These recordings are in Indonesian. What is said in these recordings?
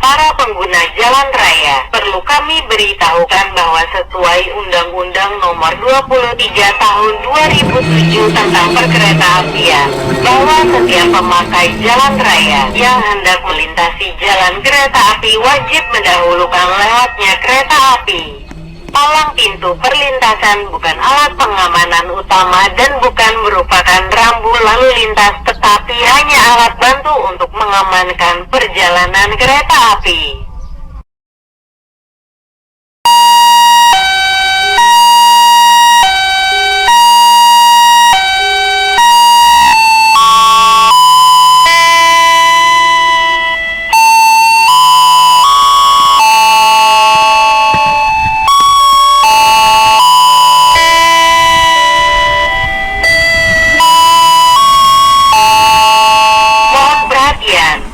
para pengguna jalan raya, perlu kami beritahukan bahwa sesuai Undang-Undang Nomor 23 Tahun 2007 tentang Perkeretaapian, bahwa setiap pemakai jalan raya yang hendak melintasi jalan kereta api wajib mendahulukan lewatnya kereta api. Palang pintu perlintasan bukan alat pengamanan utama dan bukan merupakan rambu lalu lintas, tetapi hanya alat bantu untuk mengamankan perjalanan kereta api.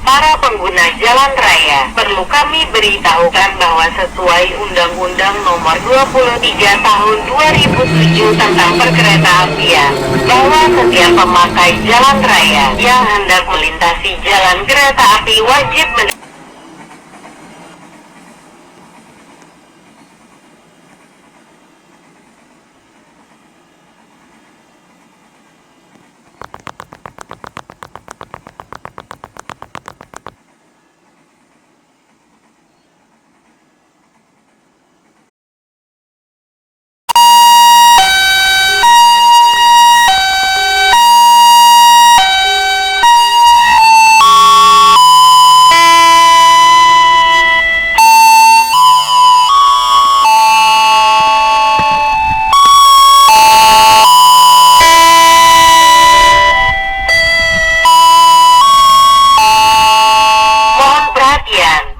Para pengguna jalan raya, perlu kami beritahukan bahwa sesuai Undang-Undang Nomor 23 Tahun 2007 tentang Perkeretaapian, bahwa setiap pemakai jalan raya yang hendak melintasi jalan kereta api wajib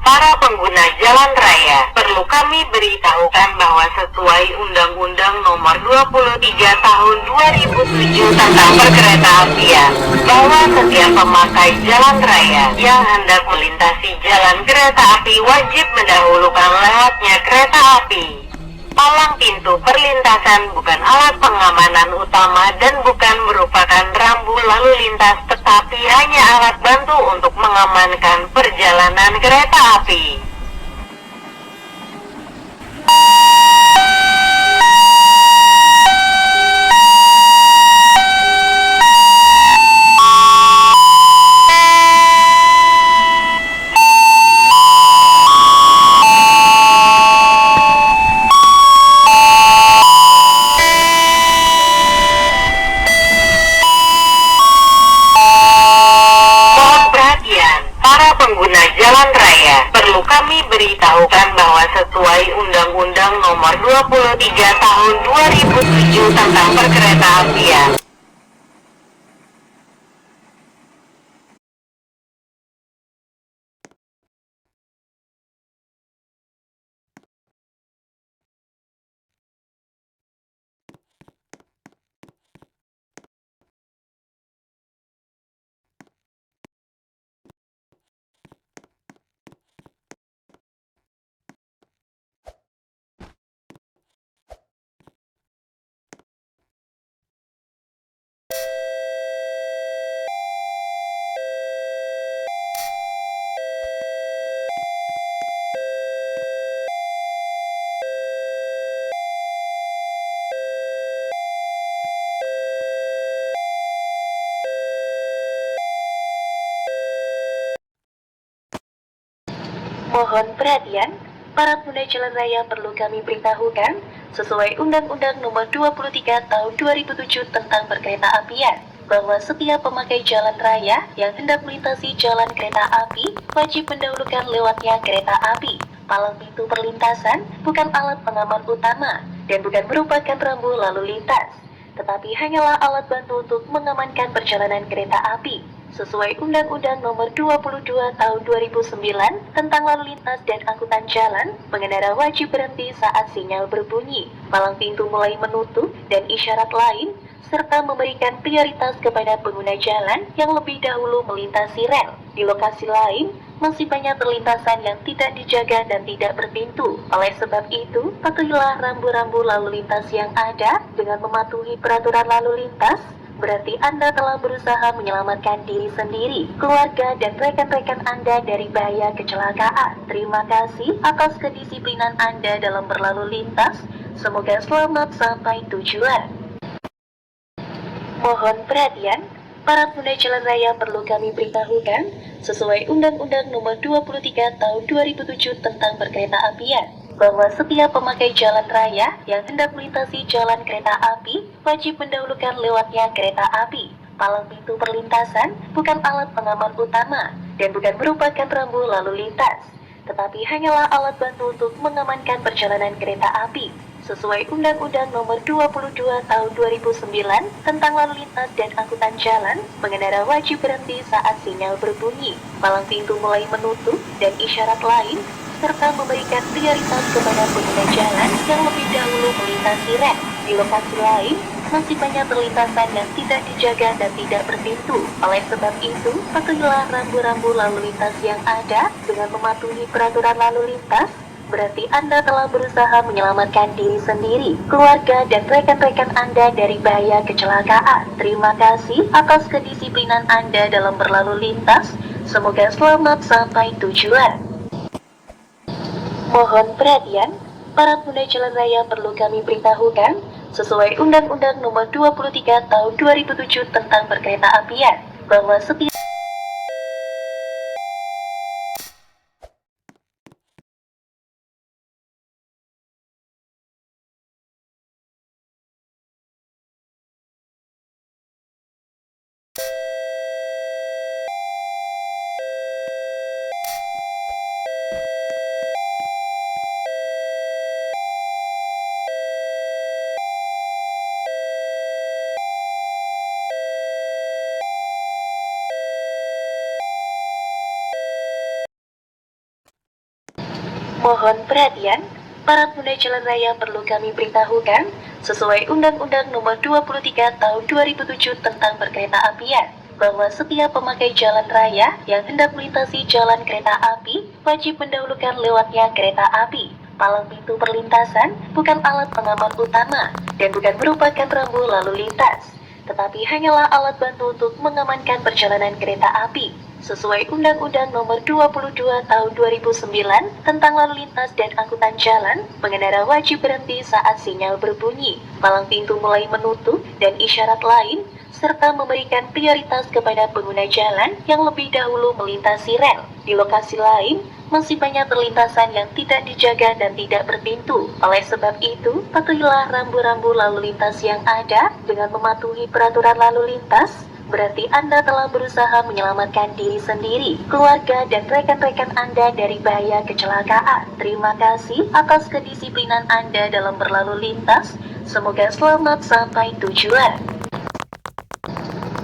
para pengguna jalan raya, perlu kami beritahukan bahwa sesuai Undang-Undang Nomor 23 Tahun 2007 tentang Perkeretaapian, bahwa setiap pemakai jalan raya yang hendak melintasi jalan kereta api wajib mendahulukan lewatnya kereta api. Palang pintu perlintasan bukan alat pengamanan utama dan bukan merupakan rambu lalu lintas, tetapi hanya alat bantu untuk mengamankan perjalanan kereta api. Para pengguna jalan raya, perlu kami beritahukan bahwa sesuai Undang-Undang Nomor 23 Tahun 2007 tentang Perkeretaapian, Mohon perhatian, para pengguna jalan raya perlu kami beritahukan sesuai Undang-Undang Nomor 23 Tahun 2007 tentang Perkeretaapian, bahwa setiap pemakai jalan raya yang hendak melintasi jalan kereta api wajib mendahulukan lewatnya kereta api. Palang pintu perlintasan bukan alat pengaman utama dan bukan merupakan rambu lalu lintas, tetapi hanyalah alat bantu untuk mengamankan perjalanan kereta api. Sesuai Undang-Undang Nomor 22 Tahun 2009 tentang Lalu Lintas dan Angkutan Jalan, pengendara wajib berhenti saat sinyal berbunyi, palang pintu mulai menutup, dan isyarat lain, serta memberikan prioritas kepada pengguna jalan yang lebih dahulu melintasi rel. Di lokasi lain, masih banyak perlintasan yang tidak dijaga dan tidak berpintu. Oleh sebab itu, patuhilah rambu-rambu lalu lintas yang ada dengan mematuhi peraturan lalu lintas, berarti Anda telah berusaha menyelamatkan diri sendiri, keluarga, dan rekan-rekan Anda dari bahaya kecelakaan. Terima kasih atas kedisiplinan Anda dalam berlalu lintas. Semoga selamat sampai tujuan. Mohon perhatian, para pengguna jalan raya perlu kami beritahukan, sesuai Undang-Undang Nomor 23 Tahun 2007 tentang Perkeretaapian, bahwa setiap pemakai jalan raya yang hendak melintasi jalan kereta api wajib mendahulukan lewatnya kereta api. Palang pintu perlintasan bukan alat pengaman utama dan bukan merupakan rambu lalu lintas, tetapi hanyalah alat bantu untuk mengamankan perjalanan kereta api. Sesuai Undang-Undang Nomor 22 Tahun 2009 tentang lalu lintas dan angkutan jalan, pengendara wajib berhenti saat sinyal berbunyi, palang pintu mulai menutup, dan isyarat lain, serta memberikan prioritas kepada pengguna jalan yang lebih dahulu melintasi rel. Di lokasi lain, masih banyak perlintasan yang tidak dijaga dan tidak berpintu. Oleh sebab itu, patuhilah rambu-rambu lalu lintas yang ada dengan mematuhi peraturan lalu lintas. Berarti Anda telah berusaha menyelamatkan diri sendiri, keluarga, dan rekan-rekan Anda dari bahaya kecelakaan. Terima kasih atas kedisiplinan Anda dalam berlalu lintas. Semoga selamat sampai tujuan. Mohon perhatian, para pengguna jalan raya perlu kami beritahukan, sesuai Undang-Undang Nomor 23 Tahun 2007 tentang Perkeretaapian, bahwa setiap Mohon perhatian, para pengguna jalan raya perlu kami beritahukan, sesuai Undang-Undang Nomor 23 Tahun 2007 tentang Perkeretaapian, bahwa setiap pemakai jalan raya yang hendak melintasi jalan kereta api wajib mendahulukan lewatnya kereta api. Palang pintu perlintasan bukan alat pengaman utama dan bukan merupakan rambu lalu lintas, tetapi hanyalah alat bantu untuk mengamankan perjalanan kereta api. Sesuai Undang-Undang Nomor 22 Tahun 2009 tentang lalu lintas dan angkutan jalan, pengendara wajib berhenti saat sinyal berbunyi, palang pintu mulai menutup, dan isyarat lain, serta memberikan prioritas kepada pengguna jalan yang lebih dahulu melintasi rel. Di lokasi lain, masih banyak perlintasan yang tidak dijaga dan tidak berpintu. Oleh sebab itu, patuhilah rambu-rambu lalu lintas yang ada dengan mematuhi peraturan lalu lintas. Berarti Anda telah berusaha menyelamatkan diri sendiri, keluarga, dan rekan-rekan Anda dari bahaya kecelakaan. Terima kasih atas kedisiplinan Anda dalam berlalu lintas. Semoga selamat sampai tujuan.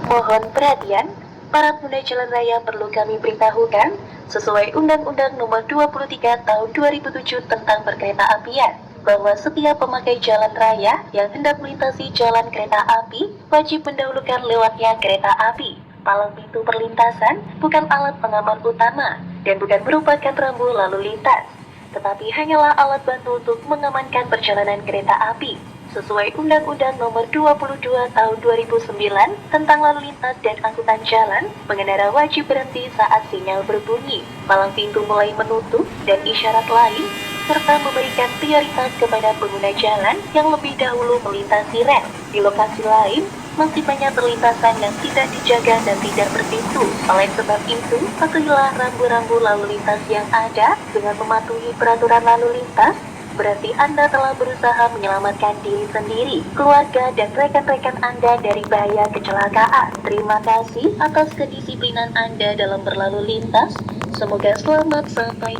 Mohon perhatian, para pengguna jalan raya perlu kami beritahukan, sesuai Undang-Undang Nomor 23 Tahun 2007 tentang Perkeretaapian, bahwa setiap pemakai jalan raya yang hendak melintasi jalan kereta api wajib mendahulukan lewatnya kereta api. Palang pintu perlintasan bukan alat pengaman utama dan bukan merupakan rambu lalu lintas, tetapi hanyalah alat bantu untuk mengamankan perjalanan kereta api. Sesuai Undang-Undang Nomor 22 Tahun 2009 tentang lalu lintas dan angkutan jalan, pengendara wajib berhenti saat sinyal berbunyi, palang pintu mulai menutup, dan isyarat lain, serta memberikan prioritas kepada pengguna jalan yang lebih dahulu melintasi rel. Di lokasi lain, masih banyak perlintasan yang tidak dijaga dan tidak berpintu. Oleh sebab itu, patuhilah rambu-rambu lalu lintas yang ada dengan mematuhi peraturan lalu lintas. Berarti Anda telah berusaha menyelamatkan diri sendiri, keluarga, dan rekan-rekan Anda dari bahaya kecelakaan. Terima kasih atas kedisiplinan Anda dalam berlalu lintas. Semoga selamat sampai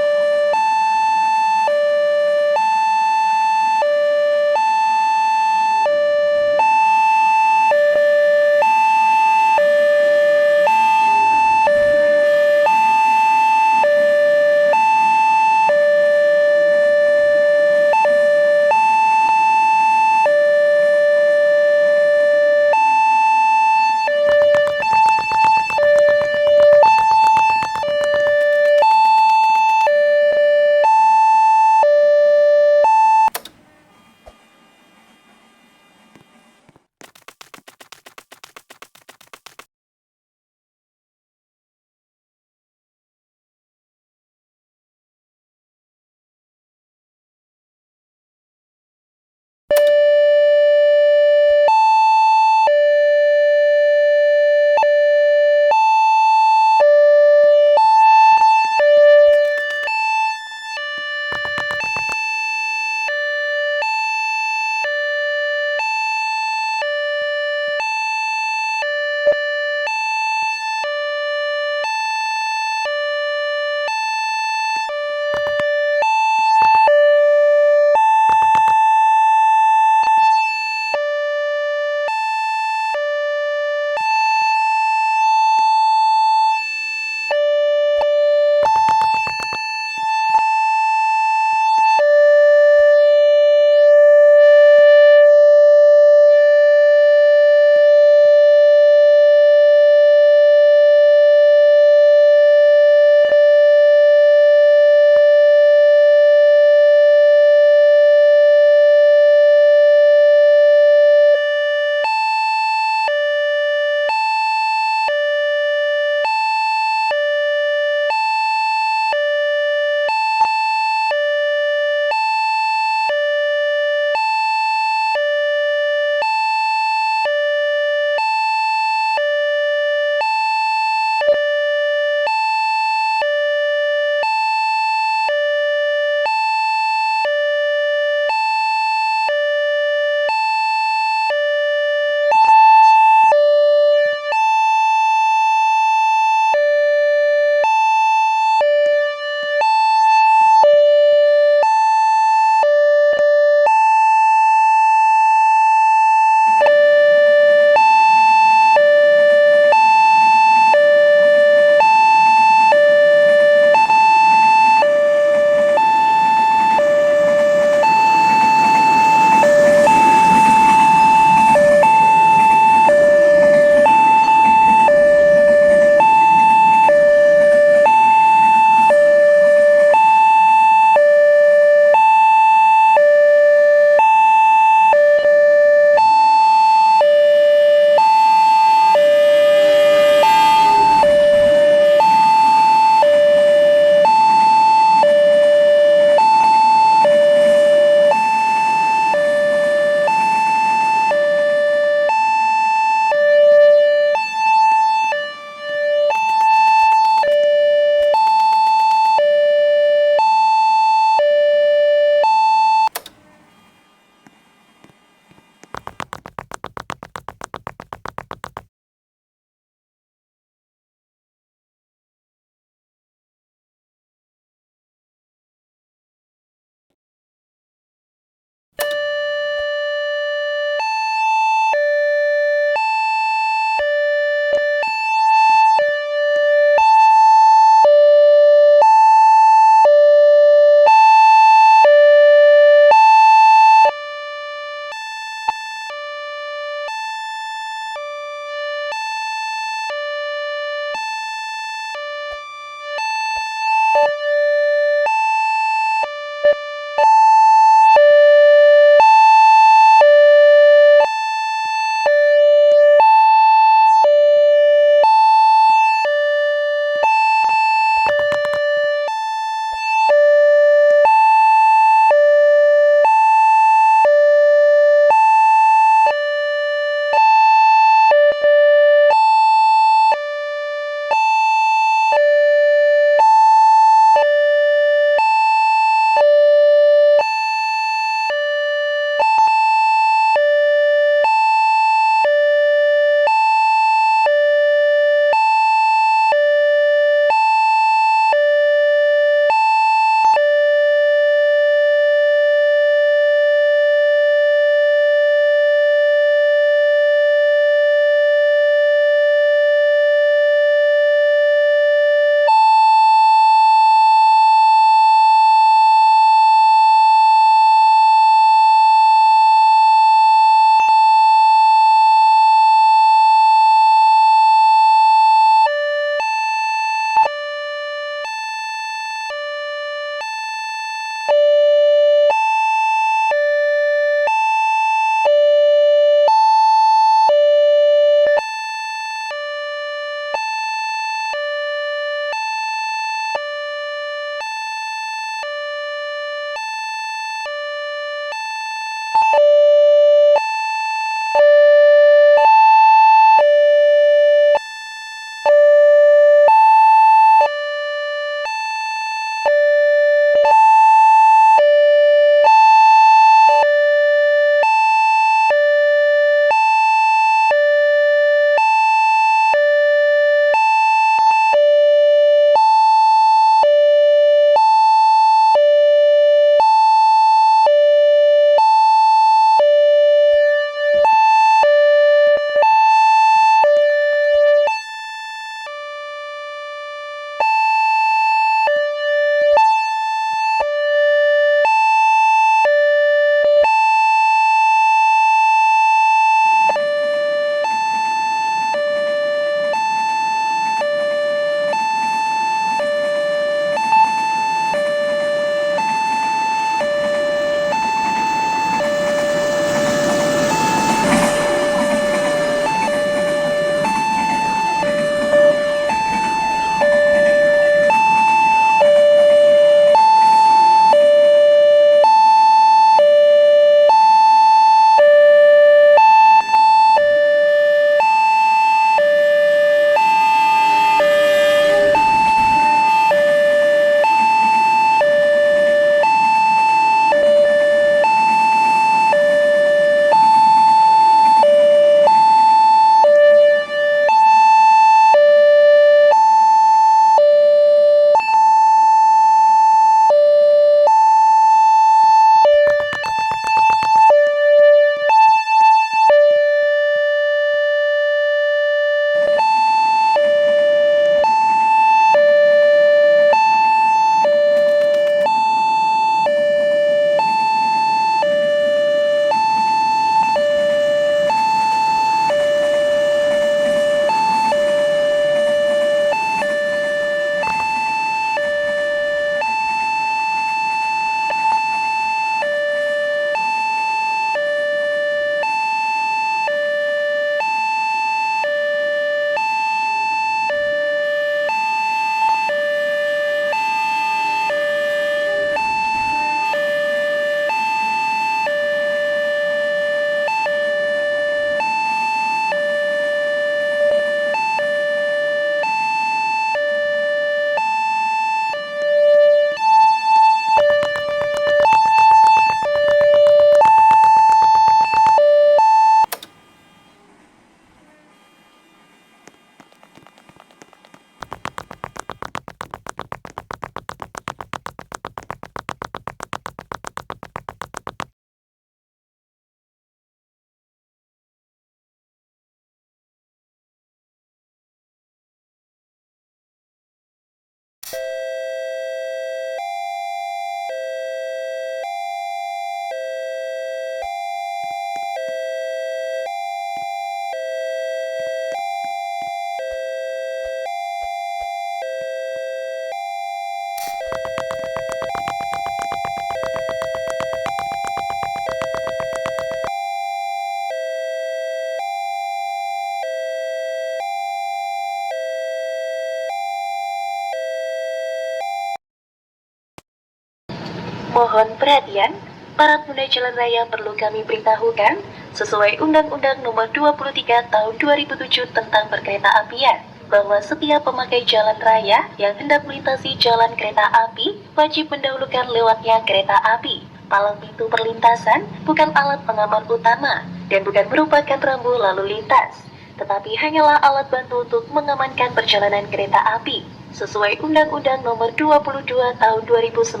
Mohon perhatian, para pengguna jalan raya perlu kami beritahukan sesuai Undang-Undang Nomor 23 Tahun 2007 tentang Perkeretaapian bahwa setiap pemakai jalan raya yang hendak melintasi jalan kereta api wajib mendahulukan lewatnya kereta api. Palang pintu perlintasan bukan alat pengaman utama dan bukan merupakan rambu lalu lintas, tetapi hanyalah alat bantu untuk mengamankan perjalanan kereta api. Sesuai Undang-Undang Nomor 22 Tahun 2009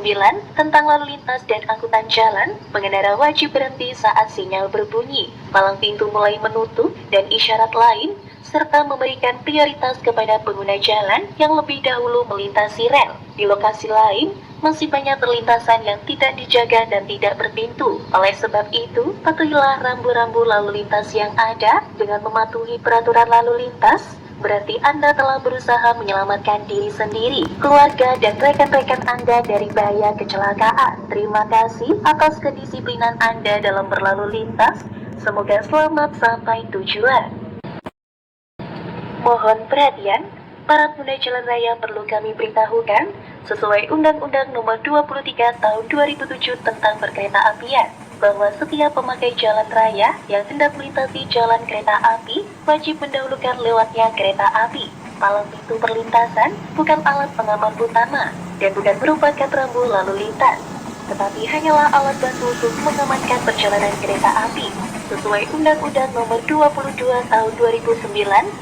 tentang Lalu Lintas dan Angkutan Jalan, pengendara wajib berhenti saat sinyal berbunyi, palang pintu mulai menutup, dan isyarat lain, serta memberikan prioritas kepada pengguna jalan yang lebih dahulu melintasi rel. Di lokasi lain, masih banyak perlintasan yang tidak dijaga dan tidak berpintu. Oleh sebab itu, patuhilah rambu-rambu lalu lintas yang ada dengan mematuhi peraturan lalu lintas. Berarti Anda telah berusaha menyelamatkan diri sendiri, keluarga, dan rekan-rekan Anda dari bahaya kecelakaan. Terima kasih atas kedisiplinan Anda dalam berlalu lintas. Semoga selamat sampai tujuan. Mohon perhatian, para pengguna jalan raya perlu kami beritahukan sesuai Undang-Undang Nomor 23 Tahun 2007 tentang Perkeretaapian bahwa setiap pemakai jalan raya yang hendak melintasi jalan kereta api wajib mendahulukan lewatnya kereta api. Palang pintu perlintasan bukan alat pengaman utama dan bukan merupakan rambu lalu lintas, tetapi hanyalah alat bantu untuk mengamankan perjalanan kereta api. Sesuai Undang-Undang Nomor 22 Tahun 2009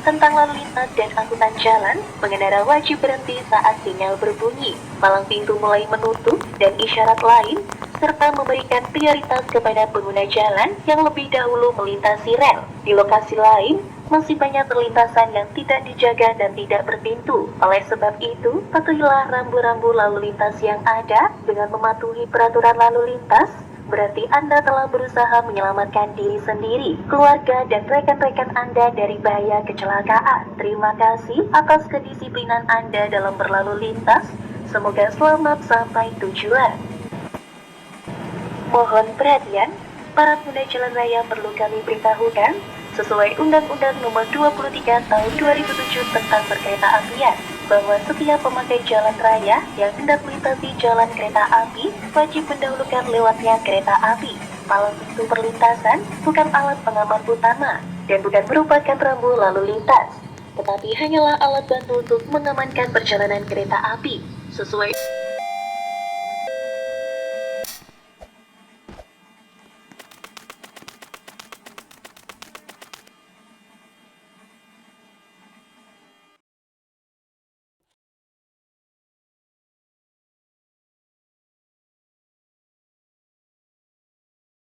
tentang Lalu Lintas dan Angkutan Jalan, pengendara wajib berhenti saat sinyal berbunyi, palang pintu mulai menutup, dan isyarat lain, serta memberikan prioritas kepada pengguna jalan yang lebih dahulu melintasi rel. Di lokasi lain, masih banyak perlintasan yang tidak dijaga dan tidak berpintu. Oleh sebab itu, patuhilah rambu-rambu lalu lintas yang ada dengan mematuhi peraturan lalu lintas. Berarti Anda telah berusaha menyelamatkan diri sendiri, keluarga, dan rekan-rekan Anda dari bahaya kecelakaan. Terima kasih atas kedisiplinan Anda dalam berlalu lintas. Semoga selamat sampai tujuan. Mohon perhatian, para pengguna jalan raya perlu kami beritahukan sesuai Undang-Undang Nomor 23 Tahun 2007 tentang Perkeretaapian bahwa setiap pemakai jalan raya yang hendak melintasi jalan kereta api wajib mendahulukan lewatnya kereta api. Palang pintu perlintasan bukan alat pengaman utama dan bukan merupakan rambu lalu lintas, tetapi hanyalah alat bantu untuk mengamankan perjalanan kereta api. Sesuai